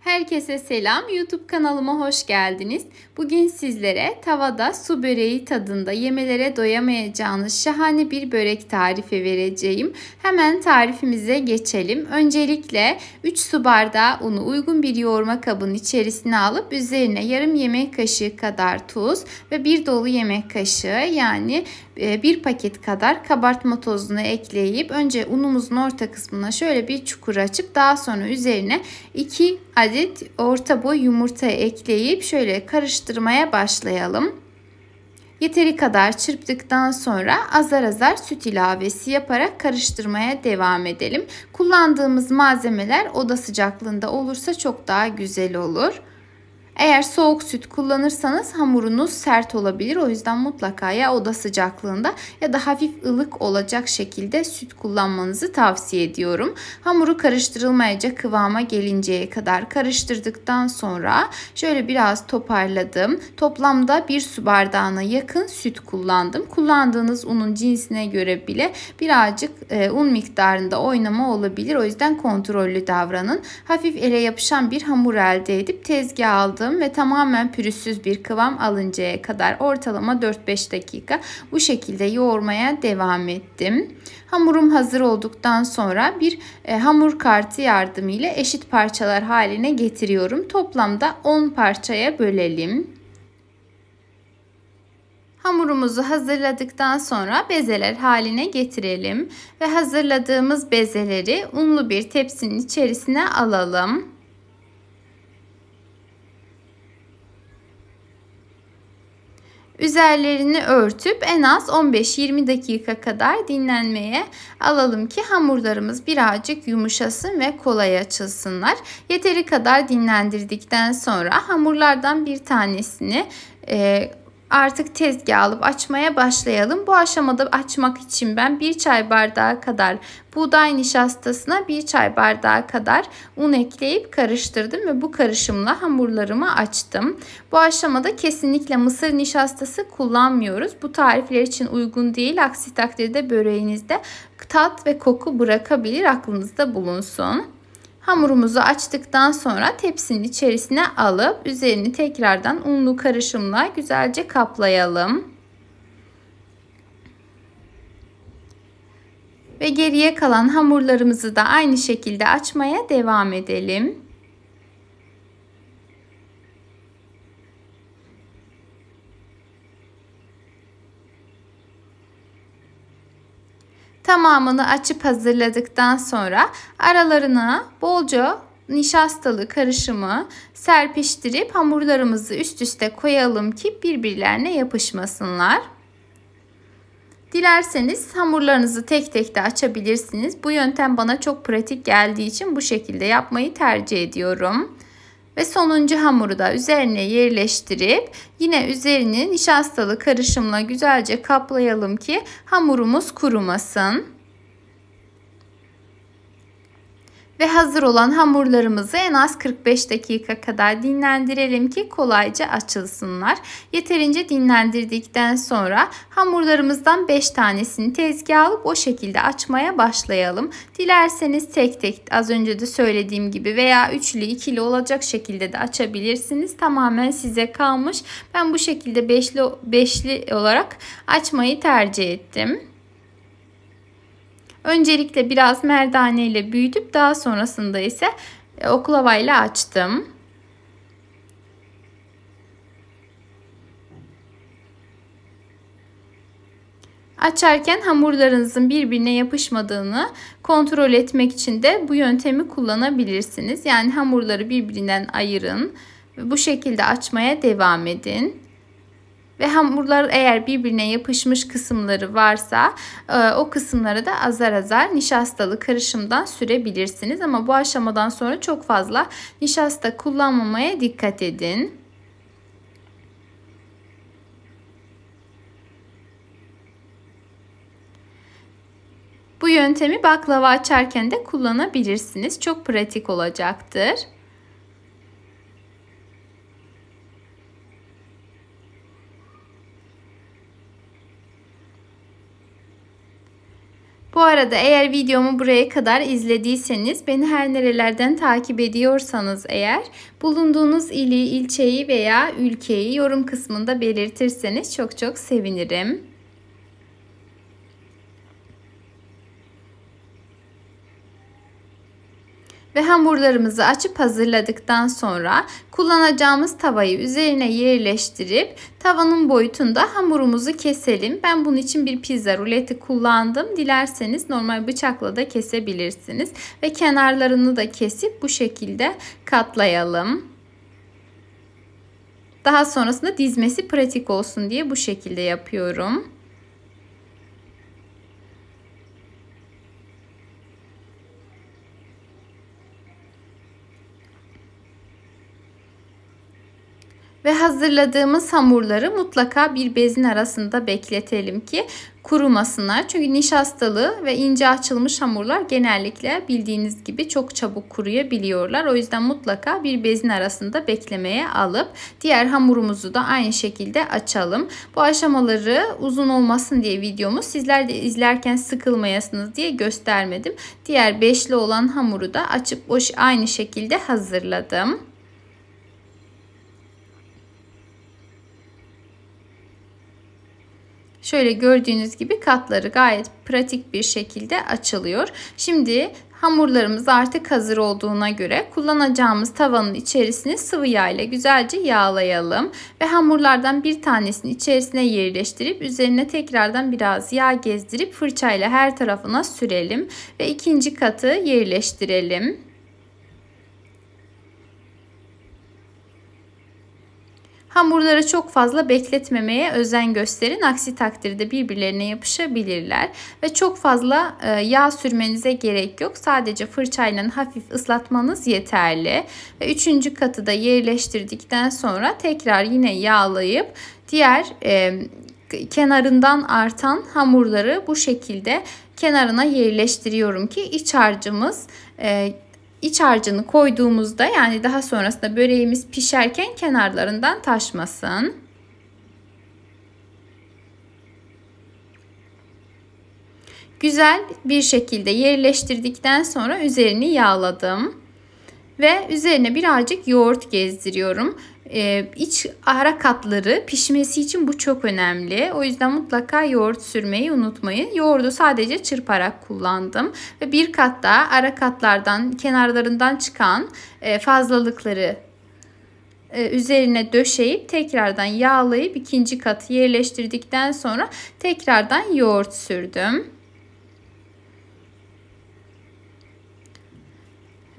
Herkese selam. YouTube kanalıma hoş geldiniz. Bugün sizlere tavada su böreği tadında yemelere doyamayacağınız şahane bir börek tarifi vereceğim. Hemen tarifimize geçelim. Öncelikle 3 su bardağı unu uygun bir yoğurma kabının içerisine alıp üzerine yarım yemek kaşığı kadar tuz ve 1 dolu yemek kaşığı yani 1 paket kadar kabartma tozunu ekleyip önce unumuzun orta kısmına şöyle bir çukur açıp daha sonra üzerine 2 adet orta boy yumurta ekleyip şöyle karıştırmaya başlayalım. Yeteri kadar çırptıktan sonra azar azar süt ilavesi yaparak karıştırmaya devam edelim. Kullandığımız malzemeler oda sıcaklığında olursa çok daha güzel olur. Eğer soğuk süt kullanırsanız hamurunuz sert olabilir. O yüzden mutlaka ya oda sıcaklığında ya da hafif ılık olacak şekilde süt kullanmanızı tavsiye ediyorum. Hamuru karıştırılmayacak kıvama gelinceye kadar karıştırdıktan sonra şöyle biraz toparladım. Toplamda 1 su bardağına yakın süt kullandım. Kullandığınız unun cinsine göre bile birazcık un miktarında oynama olabilir. O yüzden kontrollü davranın. Hafif ele yapışan bir hamur elde edip tezgaha aldım ve tamamen pürüzsüz bir kıvam alıncaya kadar ortalama 4-5 dakika bu şekilde yoğurmaya devam ettim. Hamurum hazır olduktan sonra bir hamur kartı yardımıyla eşit parçalar haline getiriyorum. Toplamda 10 parçaya bölelim. Hamurumuzu hazırladıktan sonra bezeler haline getirelim ve hazırladığımız bezeleri unlu bir tepsinin içerisine alalım. Üzerlerini örtüp en az 15-20 dakika kadar dinlenmeye alalım ki hamurlarımız birazcık yumuşasın ve kolay açılsınlar. Yeteri kadar dinlendirdikten sonra hamurlardan bir tanesini artık tezgaha alıp açmaya başlayalım. Bu aşamada açmak için ben 1 çay bardağı kadar buğday nişastasına 1 çay bardağı kadar un ekleyip karıştırdım ve bu karışımla hamurlarımı açtım. Bu aşamada kesinlikle mısır nişastası kullanmıyoruz. Bu tarifler için uygun değil. Aksi takdirde böreğinizde tat ve koku bırakabilir. Aklınızda bulunsun. Hamurumuzu açtıktan sonra tepsinin içerisine alıp üzerini tekrardan unlu karışımla güzelce kaplayalım. Ve geriye kalan hamurlarımızı da aynı şekilde açmaya devam edelim. Tamamını açıp hazırladıktan sonra aralarına bolca nişastalı karışımı serpiştirip hamurlarımızı üst üste koyalım ki birbirlerine yapışmasınlar. Dilerseniz hamurlarınızı tek tek de açabilirsiniz. Bu yöntem bana çok pratik geldiği için bu şekilde yapmayı tercih ediyorum. Ve sonuncu hamuru da üzerine yerleştirip yine üzerini nişastalı karışımla güzelce kaplayalım ki hamurumuz kurumasın. Ve hazır olan hamurlarımızı en az 45 dakika kadar dinlendirelim ki kolayca açılsınlar. Yeterince dinlendirdikten sonra hamurlarımızdan 5 tanesini tezgaha alıp o şekilde açmaya başlayalım. Dilerseniz tek tek az önce de söylediğim gibi veya üçlü ikili olacak şekilde de açabilirsiniz. Tamamen size kalmış. Ben bu şekilde beşli olarak açmayı tercih ettim. Öncelikle biraz merdane ile büyütüp daha sonrasında ise oklava ile açtım. Açarken hamurlarınızın birbirine yapışmadığını kontrol etmek için de bu yöntemi kullanabilirsiniz. Yani hamurları birbirinden ayırın ve bu şekilde açmaya devam edin. Ve hamurlar eğer birbirine yapışmış kısımları varsa o kısımları da azar azar nişastalı karışımdan sürebilirsiniz. Ama bu aşamadan sonra çok fazla nişasta kullanmamaya dikkat edin. Bu yöntemi baklava açarken de kullanabilirsiniz. Çok pratik olacaktır. Bu Bu arada eğer videomu buraya kadar izlediyseniz, beni her nerelerden takip ediyorsanız eğer, bulunduğunuz ili, ilçeyi veya ülkeyi yorum kısmında belirtirseniz çok çok sevinirim. Ve hamurlarımızı açıp hazırladıktan sonra kullanacağımız tavayı üzerine yerleştirip tavanın boyutunda hamurumuzu keselim. Ben bunun için bir pizza ruleti kullandım. Dilerseniz normal bıçakla da kesebilirsiniz. Ve kenarlarını da kesip bu şekilde katlayalım. Daha sonrasında dizmesi pratik olsun diye bu şekilde yapıyorum. Ve hazırladığımız hamurları mutlaka bir bezin arasında bekletelim ki kurumasınlar. Çünkü nişastalı ve ince açılmış hamurlar genellikle bildiğiniz gibi çok çabuk kuruyabiliyorlar. O yüzden mutlaka bir bezin arasında beklemeye alıp diğer hamurumuzu da aynı şekilde açalım. Bu aşamaları uzun olmasın diye videomu sizler de izlerken sıkılmayasınız diye göstermedim. Diğer beşli olan hamuru da açıp aynı şekilde hazırladım. Şöyle gördüğünüz gibi katları gayet pratik bir şekilde açılıyor. Şimdi hamurlarımız artık hazır olduğuna göre kullanacağımız tavanın içerisini sıvı yağ ile güzelce yağlayalım. Ve hamurlardan bir tanesini içerisine yerleştirip üzerine tekrardan biraz yağ gezdirip fırçayla her tarafına sürelim. Ve ikinci katı yerleştirelim. Hamurları çok fazla bekletmemeye özen gösterin. Aksi takdirde birbirlerine yapışabilirler. Ve çok fazla yağ sürmenize gerek yok. Sadece fırçayla hafif ıslatmanız yeterli. Ve üçüncü katı da yerleştirdikten sonra tekrar yine yağlayıp diğer kenarından artan hamurları bu şekilde kenarına yerleştiriyorum ki İç harcını koyduğumuzda, yani daha sonrasında böreğimiz pişerken kenarlarından taşmasın. Güzel bir şekilde yerleştirdikten sonra üzerini yağladım. Ve üzerine birazcık yoğurt gezdiriyorum. İç ara katları pişmesi için bu çok önemli. O yüzden mutlaka yoğurt sürmeyi unutmayın. Yoğurdu sadece çırparak kullandım. Ve bir kat daha ara katlardan, kenarlarından çıkan fazlalıkları üzerine döşeyip tekrardan yağlayıp ikinci katı yerleştirdikten sonra tekrardan yoğurt sürdüm.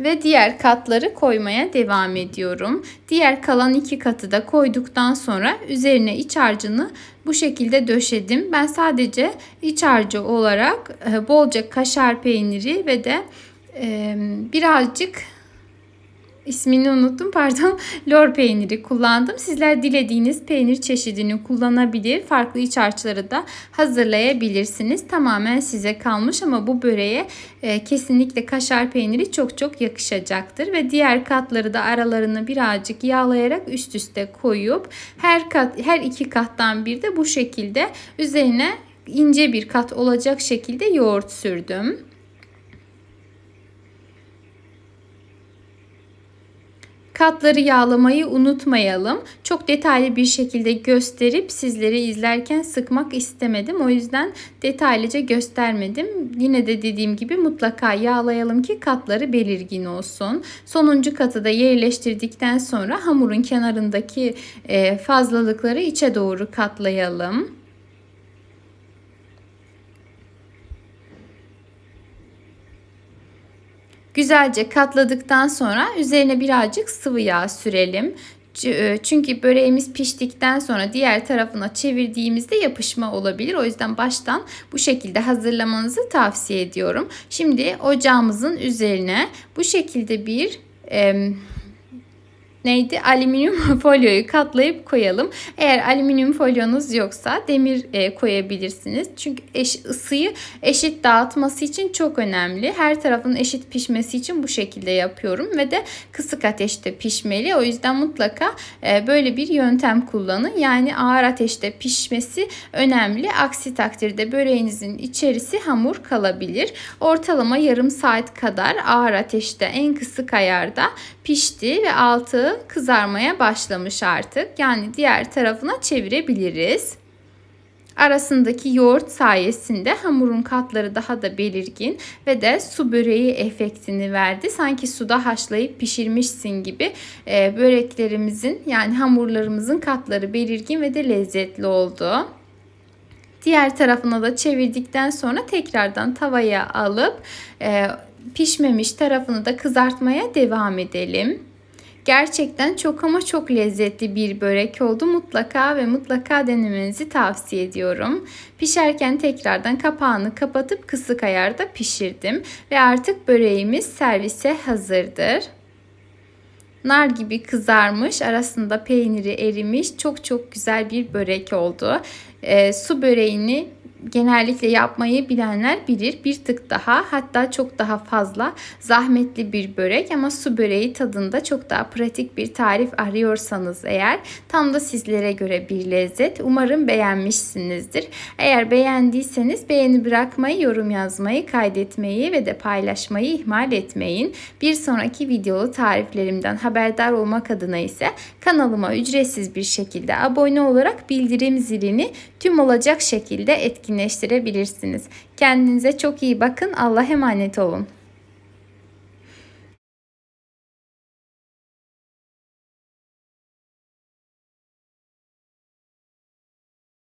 Ve diğer katları koymaya devam ediyorum. Diğer kalan iki katı da koyduktan sonra üzerine iç harcını bu şekilde döşedim. Ben sadece iç harcı olarak bolca kaşar peyniri ve de birazcık ismini unuttum, pardon, lor peyniri kullandım. Sizler dilediğiniz peynir çeşidini kullanabilir. Farklı iç harçları da hazırlayabilirsiniz. Tamamen size kalmış ama bu böreğe kesinlikle kaşar peyniri çok çok yakışacaktır. Ve diğer katları da aralarını birazcık yağlayarak üst üste koyup her iki kattan bir de bu şekilde üzerine ince bir kat olacak şekilde yoğurt sürdüm. Katları yağlamayı unutmayalım. Çok detaylı bir şekilde gösterip sizleri izlerken sıkmak istemedim. O yüzden detaylıca göstermedim. Yine de dediğim gibi mutlaka yağlayalım ki katları belirgin olsun. Sonuncu katı da yerleştirdikten sonra hamurun kenarındaki fazlalıkları içe doğru katlayalım. Güzelce katladıktan sonra üzerine birazcık sıvı yağ sürelim. Çünkü böreğimiz piştikten sonra diğer tarafına çevirdiğimizde yapışma olabilir. O yüzden baştan bu şekilde hazırlamanızı tavsiye ediyorum. Şimdi ocağımızın üzerine bu şekilde bir alüminyum folyoyu katlayıp koyalım. Eğer alüminyum folyonuz yoksa demir koyabilirsiniz. Çünkü ısıyı eşit dağıtması için çok önemli. Her tarafın eşit pişmesi için bu şekilde yapıyorum ve de kısık ateşte pişmeli. O yüzden mutlaka böyle bir yöntem kullanın. Yani ağır ateşte pişmesi önemli. Aksi takdirde böreğinizin içerisi hamur kalabilir. Ortalama yarım saat kadar ağır ateşte en kısık ayarda pişti ve altı kızarmaya başlamış artık. Yani diğer tarafına çevirebiliriz. Arasındaki yoğurt sayesinde hamurun katları daha da belirgin ve de su böreği efektini verdi. Sanki suda haşlayıp pişirmişsin gibi böreklerimizin yani hamurlarımızın katları belirgin ve de lezzetli oldu. Diğer tarafına da çevirdikten sonra tekrardan tavaya alıp pişmemiş tarafını da kızartmaya devam edelim. Gerçekten çok ama çok lezzetli bir börek oldu. Mutlaka ve mutlaka denemenizi tavsiye ediyorum. Pişerken tekrardan kapağını kapatıp kısık ayarda pişirdim. Ve artık böreğimiz servise hazırdır. Nar gibi kızarmış, arasında peyniri erimiş, çok çok güzel bir börek oldu. Su böreğini genellikle yapmayı bilenler bilir. Bir tık daha, hatta çok daha fazla zahmetli bir börek ama su böreği tadında çok daha pratik bir tarif arıyorsanız eğer tam da sizlere göre bir lezzet. Umarım beğenmişsinizdir. Eğer beğendiyseniz beğeni bırakmayı, yorum yazmayı, kaydetmeyi ve de paylaşmayı ihmal etmeyin. Bir sonraki videolu tariflerimden haberdar olmak adına ise kanalıma ücretsiz bir şekilde abone olarak bildirim zilini tüm olacak şekilde etkinleştirebilirsiniz. Kendinize çok iyi bakın. Allah'a emanet olun.